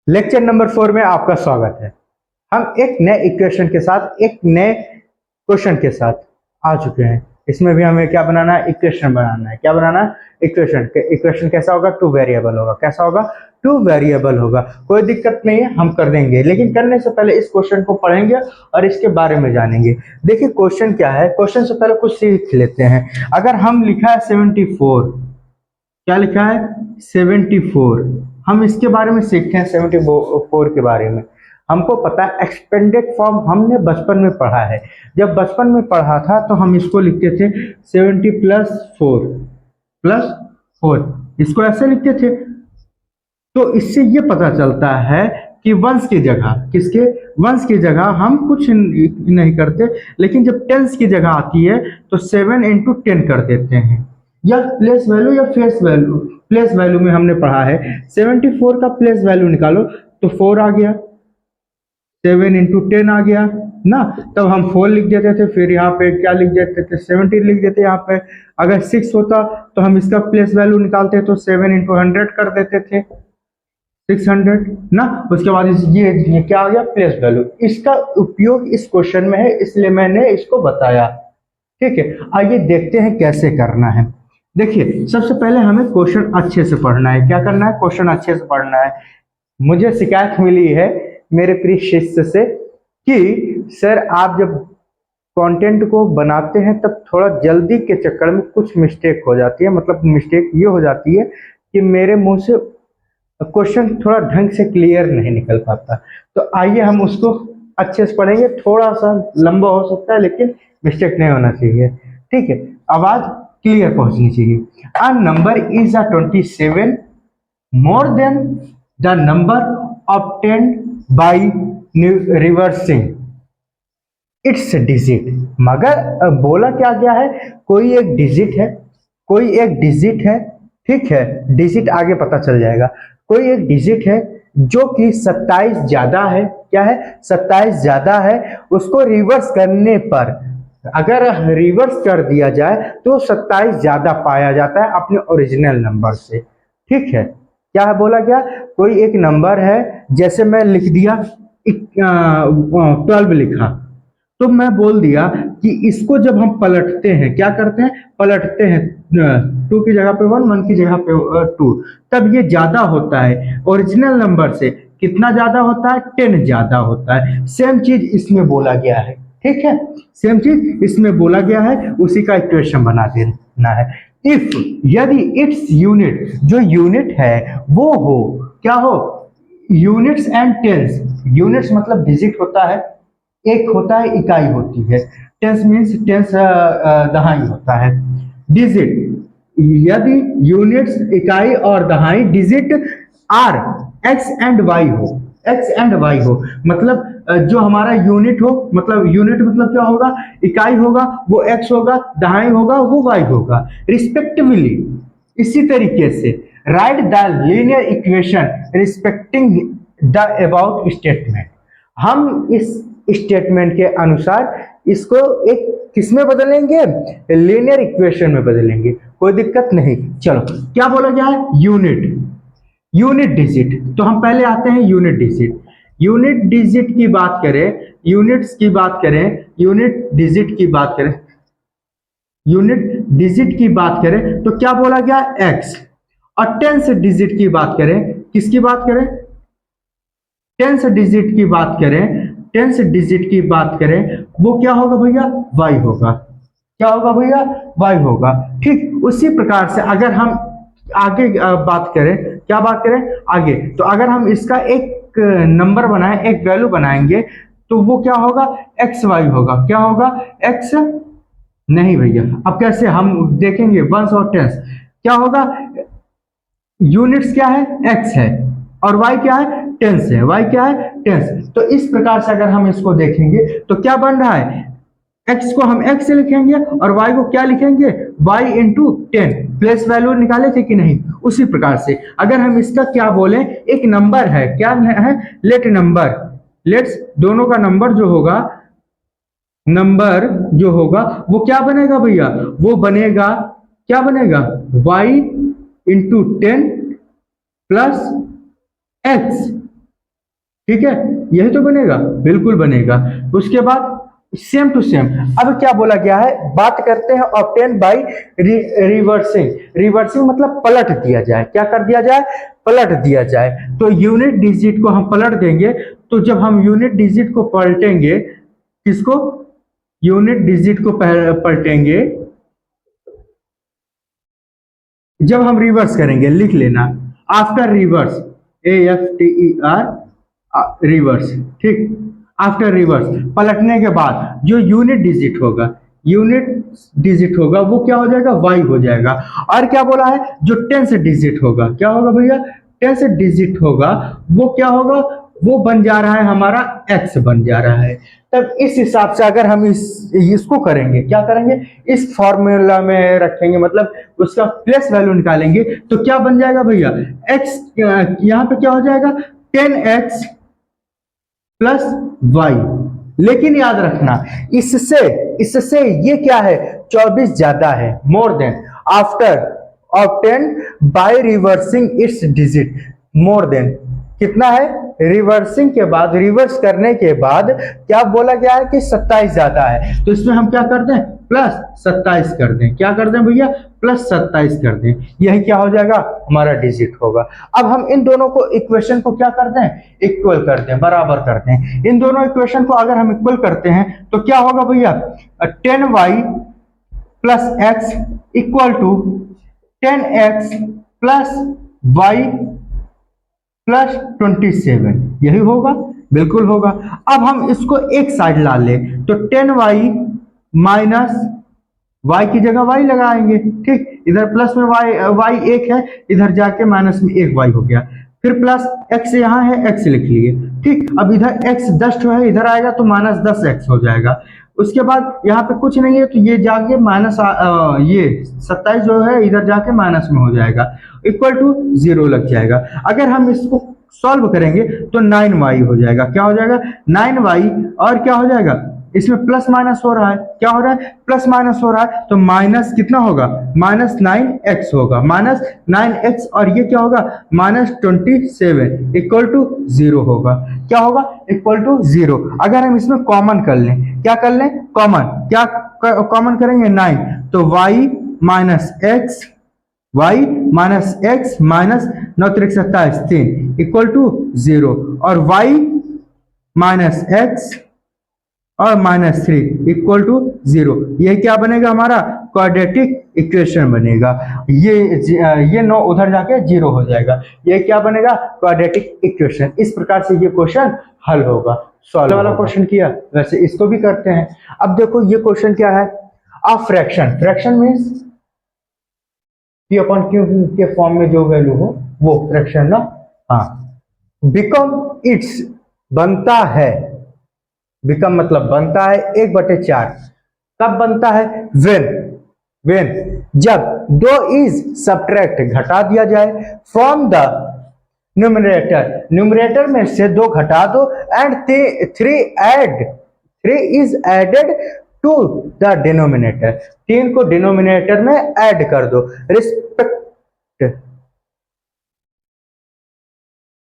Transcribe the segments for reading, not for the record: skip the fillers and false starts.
Lecture number 4 में आपका स्वागत है। हम एक नए इक्वेशन के साथ एक नए क्वेश्चन के साथ आ चुके हैं। इसमें भी हमें क्या बनाना है? इक्वेशन बनाना है। क्या बनाना है? इक्वेशन। इक्वेशन कैसा होगा? टू वेरिएबल होगा। कैसा होगा? टू वेरिएबल होगा। कोई दिक्कत नहीं है, हम कर देंगे, लेकिन करने से पहले इस क्वेश्चन को पढ़ेंगे और इसके बारे में जानेंगे। देखिए क्वेश्चन क्या है। क्वेश्चन से पहले कुछ सीख लेते हैं। अगर हम लिखा है 74, क्या लिखा है? 74। हम इसके बारे में सीखते हैं 74 के बारे में। हमको पता है एक्सपेंडेड फॉर्म हमने बचपन में पढ़ा है। जब बचपन में पढ़ा था तो हम इसको लिखते थे 70 प्लस 4, इसको ऐसे लिखते थे। तो इससे ये पता चलता है कि वंश की जगह किसके? वंश की जगह हम कुछ नहीं करते, लेकिन जब टेंस की जगह आती है तो 7 इंटू 10 कर देते हैं, या प्लेस वैल्यू या फेस वैल्यू। प्लेस वैल्यू में हमने पढ़ा है 74 का प्लेस वैल्यू निकालो तो 4 आ गया, 7 इंटू 10 आ गया ना। तब हम 4 लिख देते थे, फिर यहाँ पे क्या लिख देते थे? 70 लिख देते यहाँ पे। अगर 6 होता तो हम इसका प्लेस वैल्यू निकालते तो 7 इंटू 100 कर देते थे, 600 ना। उसके बाद ये क्या आ गया? Place value. इसका उपयोग इस क्वेश्चन में है, इसलिए मैंने इसको बताया। ठीक है, आइए देखते हैं कैसे करना है। देखिए सबसे पहले हमें क्वेश्चन अच्छे से पढ़ना है। क्या करना है? क्वेश्चन अच्छे से पढ़ना है। मुझे शिकायत मिली है मेरे प्रिय शिष्य से कि सर आप जब कंटेंट को बनाते हैं तब थोड़ा जल्दी के चक्कर में कुछ मिस्टेक हो जाती है। मतलब मिस्टेक ये हो जाती है कि मेरे मुंह से क्वेश्चन थोड़ा ढंग से क्लियर नहीं निकल पाता। तो आइए हम उसको अच्छे से पढ़ेंगे। थोड़ा सा लंबा हो सकता है, लेकिन मिस्टेक नहीं होना चाहिए। ठीक है, आवाज क्लियर पहुंचनी चाहिए। A number is a 27 more than the number obtained by reversing its digit। मगर बोला क्या गया है? कोई एक डिजिट है, कोई एक डिजिट है। ठीक है, डिजिट आगे पता चल जाएगा। कोई एक डिजिट है जो कि 27 ज्यादा है। क्या है? 27 ज्यादा है। उसको रिवर्स करने पर, अगर रिवर्स कर दिया जाए तो 27 ज्यादा पाया जाता है अपने ओरिजिनल नंबर से। ठीक है, क्या है बोला गया? कोई एक नंबर है, जैसे मैं लिख दिया 12 लिखा, तो मैं बोल दिया कि इसको जब हम पलटते हैं, क्या करते हैं? पलटते हैं 2 की जगह पे 1, 1 की जगह पे 2, तब ये ज्यादा होता है ओरिजिनल नंबर से। कितना ज्यादा होता है? 10 ज्यादा होता है। सेम चीज इसमें बोला गया है। ठीक है, सेम चीज इसमें बोला गया है, उसी का इक्वेशन बना देना है। इफ, यदि इट्स यूनिट, जो यूनिट है वो हो, क्या हो? Units and tens. यूनिट्स मतलब डिजिट होता है, एक होता है इकाई होती है। टेंस मीन्स टेंस दहाई होता है। डिजिट, यदि यूनिट्स इकाई और दहाई digit are x and y हो, एक्स एंड वाई हो, मतलब जो हमारा यूनिट हो, मतलब यूनिट मतलब क्या होगा? इकाई होगा वो एक्स होगा, दहाई होगा वो वाई होगा, रिस्पेक्टिवली। इसी तरीके से right the linear equation respecting the about statement. हम इस स्टेटमेंट के अनुसार इसको एक किसमें बदलेंगे? लीनियर इक्वेशन में बदलेंगे। कोई दिक्कत नहीं। चलो, क्या बोला गया है? Unit, unit digit. तो हम पहले आते हैं यूनिट डिजिट। यूनिट डिजिट की बात करें, यूनिट्स की बात करें, यूनिट डिजिट की बात करें, यूनिट डिजिट की बात करें तो क्या बोला गया? एक्स। और टेंस डिजिट की बात करें, किसकी बात करें? टेंस डिजिट की बात करें, टेंस डिजिट की बात करें, वो क्या होगा भैया? वाई होगा। क्या होगा भैया? वाई होगा। ठीक उसी प्रकार से अगर हम आगे बात करें, क्या बात करें आगे, तो अगर हम इसका एक नंबर बनाएं, एक वैल्यू बनाएंगे, तो वो क्या होगा? एक्स वाई होगा। क्या होगा? एक्स नहीं भैया, अब कैसे हम देखेंगे? वंस और टेंस क्या होगा? यूनिट्स क्या है? एक्स है, और वाई क्या है? टेंस है। वाई क्या है? टेंस। तो इस प्रकार से अगर हम इसको देखेंगे तो क्या बन रहा है? एक्स को हम एक्स से लिखेंगे और वाई को क्या लिखेंगे? Y into 10। प्लेस वैल्यू निकाले थे कि नहीं? उसी प्रकार से अगर हम इसका क्या बोले, एक नंबर है, क्या है? लेट नंबर, लेट्स दोनों का नंबर जो होगा, नंबर जो होगा वो क्या बनेगा भैया? वो बनेगा, क्या बनेगा? y इंटू 10 प्लस एक्स ठीक है, यही तो बनेगा, बिल्कुल बनेगा। उसके बाद सेम टू सेम, अब क्या बोला गया है, बात करते हैं ऑब्टेन बाय रिवर्सिंग। रिवर्सिंग मतलब पलट दिया जाए, क्या कर दिया जाए, पलट दिया जाए। तो यूनिट डिजिट को हम पलट देंगे, तो जब हम यूनिट डिजिट को पलटेंगे, किसको, यूनिट डिजिट को पलटेंगे, जब हम रिवर्स करेंगे, लिख लेना, आफ्टर रिवर्स, AFTER रिवर्स, ठीक। आफ्टर रिवर्स, पलटने के बाद जो यूनिट डिजिट होगा, यूनिट डिजिट होगा वो क्या हो जाएगा, वाई हो जाएगा। और क्या बोला है, जो टेंस डिजिट होगा, क्या होगा भैया, टेंस डिजिट होगा, वो क्या होगा, वो बन जा रहा है हमारा एक्स बन जा रहा है। तब इस हिसाब से अगर हम इसको करेंगे, क्या करेंगे, इस फॉर्मूला में रखेंगे, मतलब उसका प्लस वैल्यू निकालेंगे, तो क्या बन जाएगा भैया, एक्स, यहाँ पे क्या हो जाएगा, 10x प्लस वाई। लेकिन याद रखना, इससे इससे ये क्या है, 24 ज्यादा है, more than, after obtain by reversing it's digit, more than कितना है, रिवर्सिंग के बाद, रिवर्स करने के बाद क्या बोला गया है कि 27 ज्यादा है, तो इसमें हम क्या कर दें, प्लस 27 कर दें, क्या कर दें भैया, प्लस 27 कर दें, यही क्या हो जाएगा, हमारा डिजिट होगा। अब हम इन दोनों को इक्वेशन को क्या कर दें, इक्वल कर दें, बराबर कर दें। इन दोनों इक्वेशन को अगर हम इक्वल करते हैं तो क्या होगा भैया, 10y plus x equal to 10x plus y plus 27, यही होगा, बिल्कुल होगा। अब हम इसको एक साइड ला ले, तो 10y माइनस y की जगह y लगाएंगे, ठीक, इधर प्लस में y एक है, इधर जाके माइनस में एक y हो गया, फिर प्लस x यहाँ है, x लिख लिए, ठीक। अब इधर x 10 है, इधर आएगा तो माइनस 10x हो जाएगा। उसके बाद यहाँ पे कुछ नहीं है, तो ये जाके माइनस, ये 27 जो है इधर जाके माइनस में हो जाएगा, इक्वल टू 0 लग जाएगा। अगर हम इसको सॉल्व करेंगे तो 9y हो जाएगा, क्या हो जाएगा, 9y, और क्या हो जाएगा, इसमें प्लस माइनस हो रहा है, क्या हो रहा है, प्लस माइनस हो रहा है, तो माइनस कितना होगा, माइनस 9x होगा, माइनस 9x, और ये क्या होगा, माइनस 27 इक्वल टू 0 होगा, क्या होगा, इक्वल टू 0। अगर हम इसमें कॉमन कर लें, क्या कर लें, कॉमन, क्या कॉमन करेंगे, 9, तो y minus x, y minus x minus 9 3 27 3 equal to 0, और y माइनस एक्स और माइनस 3 इक्वल टू 0, ये क्या बनेगा, हमारा क्वाड्रेटिक इक्वेशन बनेगा। ये 9 उधर जाके 0 हो जाएगा, ये क्या बनेगा, क्वाड्रेटिक इक्वेशन। इस प्रकार से ये क्वेश्चन हल होगा, सॉल्व वाला क्वेश्चन किया, वैसे इसको भी करते हैं। अब देखो ये क्वेश्चन क्या है, a fraction, fraction means P upon Q के फॉर्म में जो वैल्यू हो वो फ्रैक्शन ना, हाँ, बिकम इट्स, बनता है, बिकम मतलब बनता है 1/4, कब बनता है, वेन जब 2 इज सब्ट्रैक्ट, घटा दिया जाए, फ्रॉम द न्यूमरेटर, न्यूमरेटर में से 2 घटा दो, and 3 is added to the denominator, 3 को डिनोमिनेटर में ऐड कर दो,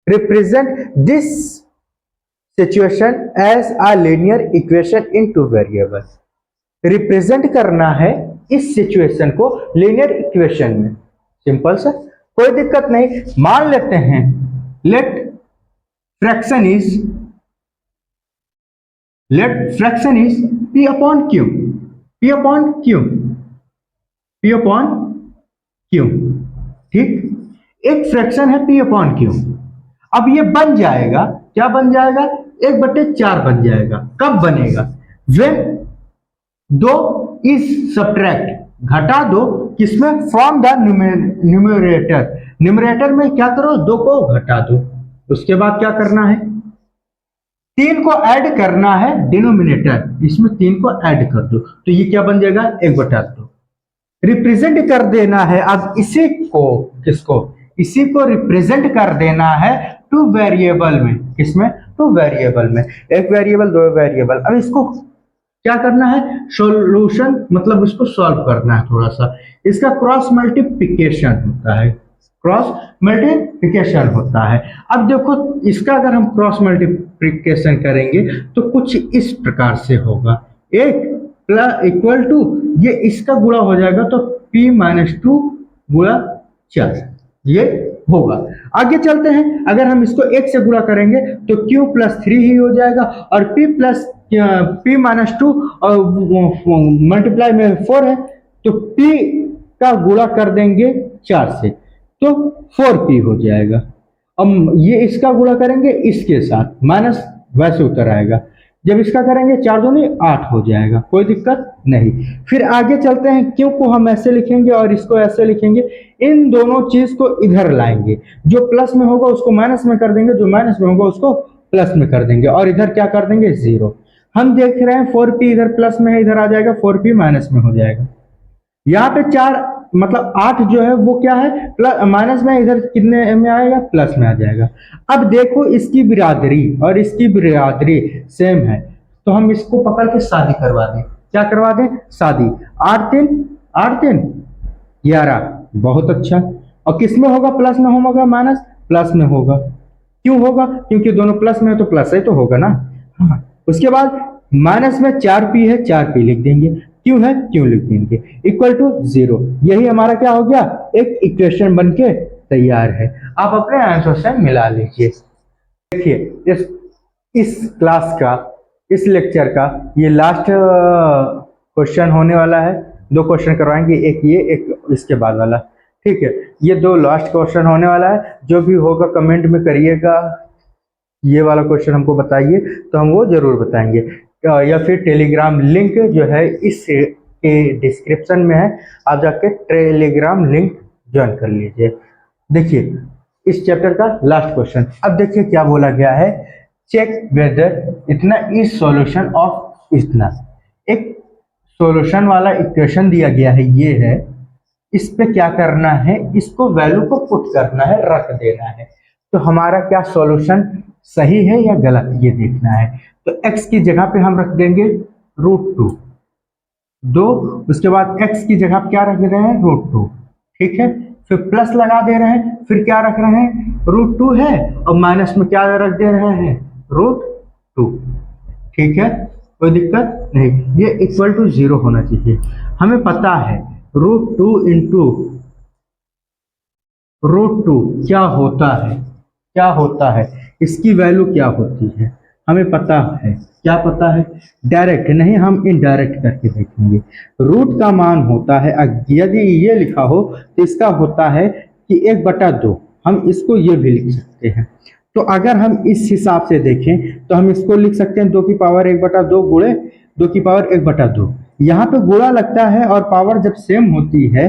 represent this situation as a linear equation in 2 variable, represent करना है इस सिचुएशन को लीनियर इक्वेशन में, सिंपल सा, कोई दिक्कत नहीं। मान लेते हैं, let fraction is p upon q, p upon q, p upon q, ठीक, एक फ्रैक्शन है p अपॉन q। अब ये बन जाएगा, क्या बन जाएगा, 1/4 बन जाएगा, कब बनेगा, वेन 2 इज सब्ट्रैक्ट, घटा दो, किसमें, फ्रॉम द न्यूमरेटर, न्यूमरेटर में क्या करो, 2 को घटा दो, उसके बाद क्या करना है, 3 को ऐड करना है डिनोमिनेटर, इसमें 3 को ऐड कर दो, तो ये क्या बन जाएगा, 1/2, रिप्रेजेंट कर देना है। अब इसी को, किसको, इसी को रिप्रेजेंट कर देना है 2 वेरिएबल में, किसमें, 2 वेरिएबल में, 1 वेरिएबल 2 वेरिएबल। अब इसको क्या करना है, सॉल्यूशन, मतलब इसको सॉल्व करना है, थोड़ा सा इसका क्रॉस मल्टीप्लिकेशन होता है, क्रॉस मल्टीप्लिकेशन होता है। अब देखो इसका अगर हम क्रॉस मल्टीप्लिकेशन करेंगे तो कुछ इस प्रकार से होगा, एक प्लस इक्वल टू ये इसका गुणा हो जाएगा तो p माइनस टू गुणा 4 ये होगा। आगे चलते हैं, अगर हम इसको एक से गुणा करेंगे तो q प्लस 3 ही हो जाएगा और p माइनस टू मल्टीप्लाई में 4 है तो p का गुणा कर देंगे 4 से तो 4p हो जाएगा। अब ये इसका गुणा करेंगे इसके साथ माइनस वैसे उतर आएगा, जब इसका करेंगे 4 दूनी 8 हो जाएगा, कोई दिक्कत नहीं। फिर आगे चलते हैं, क्यों को हम ऐसे लिखेंगे और इसको ऐसे लिखेंगे, इन दोनों चीज को इधर लाएंगे, जो प्लस में होगा उसको माइनस में कर देंगे, जो माइनस में होगा उसको प्लस में कर देंगे और इधर क्या कर देंगे 0। हम देख रहे हैं 4p इधर प्लस में है, इधर आ जाएगा 4p माइनस में हो जाएगा। यहाँ पे 4 मतलब 8 जो है वो क्या है प्लस माइनस में, इधर कितने में आएगा प्लस में आ जाएगा। अब देखो इसकी बिरादरी और इसकी बिरादरी सेम है तो हम इसको पकड़ के शादी करवा दें। क्या करवा दें? शादी। 8 3 11, बहुत अच्छा। और किस में होगा? प्लस में होगा, माइनस प्लस में होगा। क्यों होगा? क्योंकि दोनों प्लस में है तो प्लस ही तो होगा ना। हाँ। उसके बाद माइनस में 4p है, 4p लिख देंगे, क्यों है क्यों लिख देंगे, इक्वल टू 0। यही हमारा क्या हो गया, एक इक्वेशन बन के तैयार है। आप अपने आंसर से मिला लीजिए। देखिए इस क्लास का, इस लेक्चर का ये लास्ट क्वेश्चन होने वाला है। 2 क्वेश्चन करवाएंगे, एक ये एक इसके बाद वाला, ठीक है। ये 2 लास्ट क्वेश्चन होने वाला है। जो भी होगा कमेंट में करिएगा, ये वाला क्वेश्चन हमको बताइए तो हम वो जरूर बताएंगे, या फिर टेलीग्राम लिंक जो है इस के डिस्क्रिप्शन में है, आप जाके टेलीग्राम लिंक ज्वाइन कर लीजिए। देखिए इस चैप्टर का लास्ट क्वेश्चन, अब देखिए क्या बोला गया है, चेक वेदर इतना इज सॉल्यूशन ऑफ इतना। एक सॉल्यूशन वाला इक्वेशन दिया गया है, ये है, इस पे क्या करना है, इसको वैल्यू को पुट करना है, रख देना है। तो हमारा क्या सॉल्यूशन सही है या गलत, ये देखना है। तो x की जगह पे हम रख देंगे √2 2, उसके बाद x की जगह क्या रख रहे हैं √2, ठीक है। फिर प्लस लगा दे रहे हैं, फिर क्या रख रहे हैं √2 है और माइनस में क्या रख दे रहे हैं √2, ठीक है, कोई दिक्कत नहीं। ये इक्वल टू 0 होना चाहिए। हमें पता है √2 इंटू √2 क्या होता है, इसकी वैल्यू क्या होती है हमें पता है। क्या पता है? डायरेक्ट नहीं, हम इनडायरेक्ट करके देखेंगे। रूट का मान होता है, यदि ये लिखा हो तो इसका होता है कि 1/2। हम इसको ये भी लिख सकते हैं। तो अगर हम इस हिसाब से देखें तो हम इसको लिख सकते हैं 2 की पावर 1/2 गुणे 2 की पावर 1/2। यहाँ पे गुणा लगता है और पावर जब सेम होती है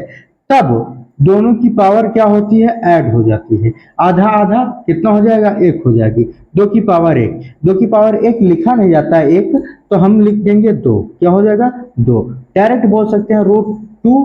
तब दोनों की पावर क्या होती है, ऐड हो जाती है। आधा आधा कितना हो जाएगा, 1 हो जाएगी। 2 की पावर 1, 2 की पावर 1 लिखा नहीं जाता है 1, तो हम लिख देंगे 2, क्या हो जाएगा 2। डायरेक्ट बोल सकते हैं √2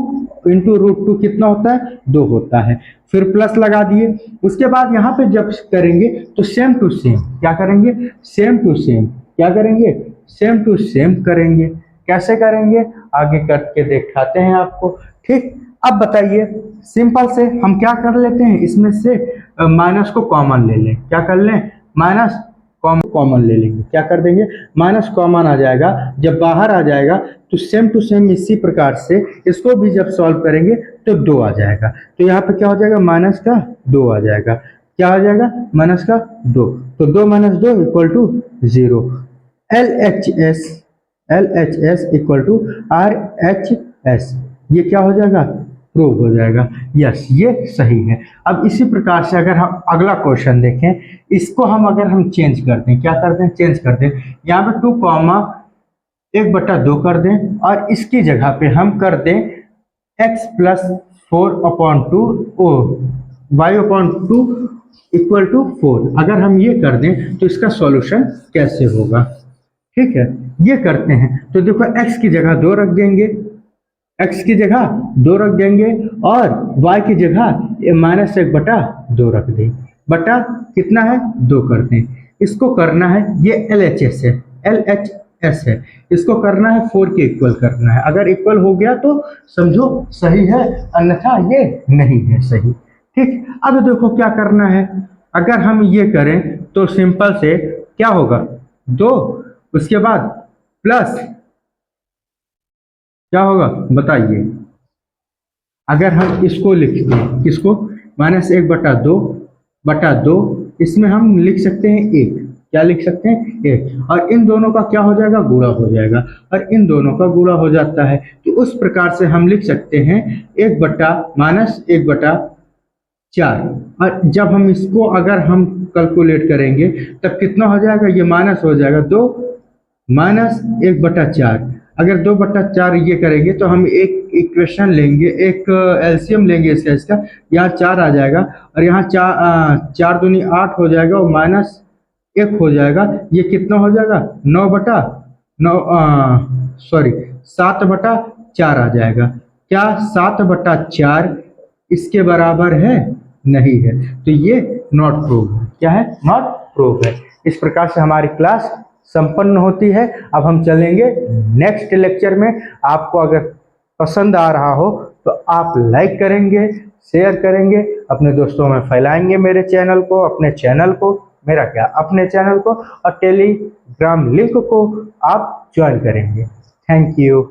इंटू √2 कितना होता है 2 होता है। फिर प्लस लगा दिए। उसके बाद यहाँ पे जब करेंगे तो सेम टू सेम क्या करेंगे, सेम टू सेम क्या करेंगे, सेम टू सेम करेंगे। कैसे करेंगे आगे करके दिखाते हैं आपको, ठीक। अब बताइए, सिंपल से हम क्या कर लेते हैं, इसमें से माइनस को कॉमन ले लें। क्या कर लें, माइनस कॉमन ले लेंगे। क्या कर देंगे, माइनस कॉमन आ जाएगा। जब बाहर आ जाएगा तो सेम टू सेम इसी प्रकार से इसको भी जब सॉल्व करेंगे तो 2 आ जाएगा। तो यहाँ पे क्या हो जाएगा, माइनस का 2 आ जाएगा। क्या हो जाएगा, माइनस का 2। तो 2 - 2 equal to 0। LHS equal to RHS, ये क्या हो जाएगा, प्रूव हो जाएगा। यस, ये सही है। अब इसी प्रकार से अगर हम अगला क्वेश्चन देखें, इसको अगर हम चेंज कर दें, क्या कर दें, चेंज कर दें। यहाँ पे 2, 1/2 कर दें और इसकी जगह पे हम कर दें x + 4/2 y/2 इक्वल टू 4। अगर हम ये कर दें तो इसका सॉल्यूशन कैसे होगा, ठीक है। ये करते हैं तो देखो x की जगह 2 रख देंगे, x की जगह 2 रख देंगे और y की जगह -1/2 रख दें। बटा कितना है, 2 कर दें। इसको करना है, ये LHS है, इसको करना है 4 के इक्वल करना है। अगर इक्वल हो गया तो समझो सही है, अन्यथा ये नहीं है सही, ठीक, अब देखो क्या करना है। अगर हम ये करें तो सिंपल से क्या होगा, 2, उसके बाद प्लस क्या होगा बताइए। अगर हम इसको लिखते हैं, किसको, -1/2 इसमें हम लिख सकते हैं 1, क्या लिख सकते हैं 1, और इन दोनों का क्या हो जाएगा, गुणा हो जाएगा, और इन दोनों का गुणा हो जाता है। तो उस प्रकार से हम लिख सकते हैं 1/-1/4। और जब हम इसको अगर हम कैलकुलेट करेंगे तब कितना हो जाएगा, ये माइनस हो जाएगा 2 -1/4। अगर 2/4 ये करेंगे तो हम एक इक्वेशन लेंगे, एक एलसीएम लेंगे इसका, यहाँ 4 आ जाएगा, और यहाँ 4 दूनी 8 हो जाएगा, और -1 हो जाएगा। ये कितना हो जाएगा, 9/9, सॉरी 7/4 आ जाएगा। क्या 7/4 इसके बराबर है, नहीं है, तो ये नॉट प्रूव है। क्या है, नॉट प्रूव है। इस प्रकार से हमारी क्लास संपन्न होती है। अब हम चलेंगे नेक्स्ट लेक्चर में। आपको अगर पसंद आ रहा हो तो आप लाइक करेंगे, शेयर करेंगे, अपने दोस्तों में फैलाएंगे मेरे चैनल को, अपने चैनल को, मेरा क्या, अपने चैनल को, और टेलीग्राम लिंक को आप ज्वाइन करेंगे। Thank you.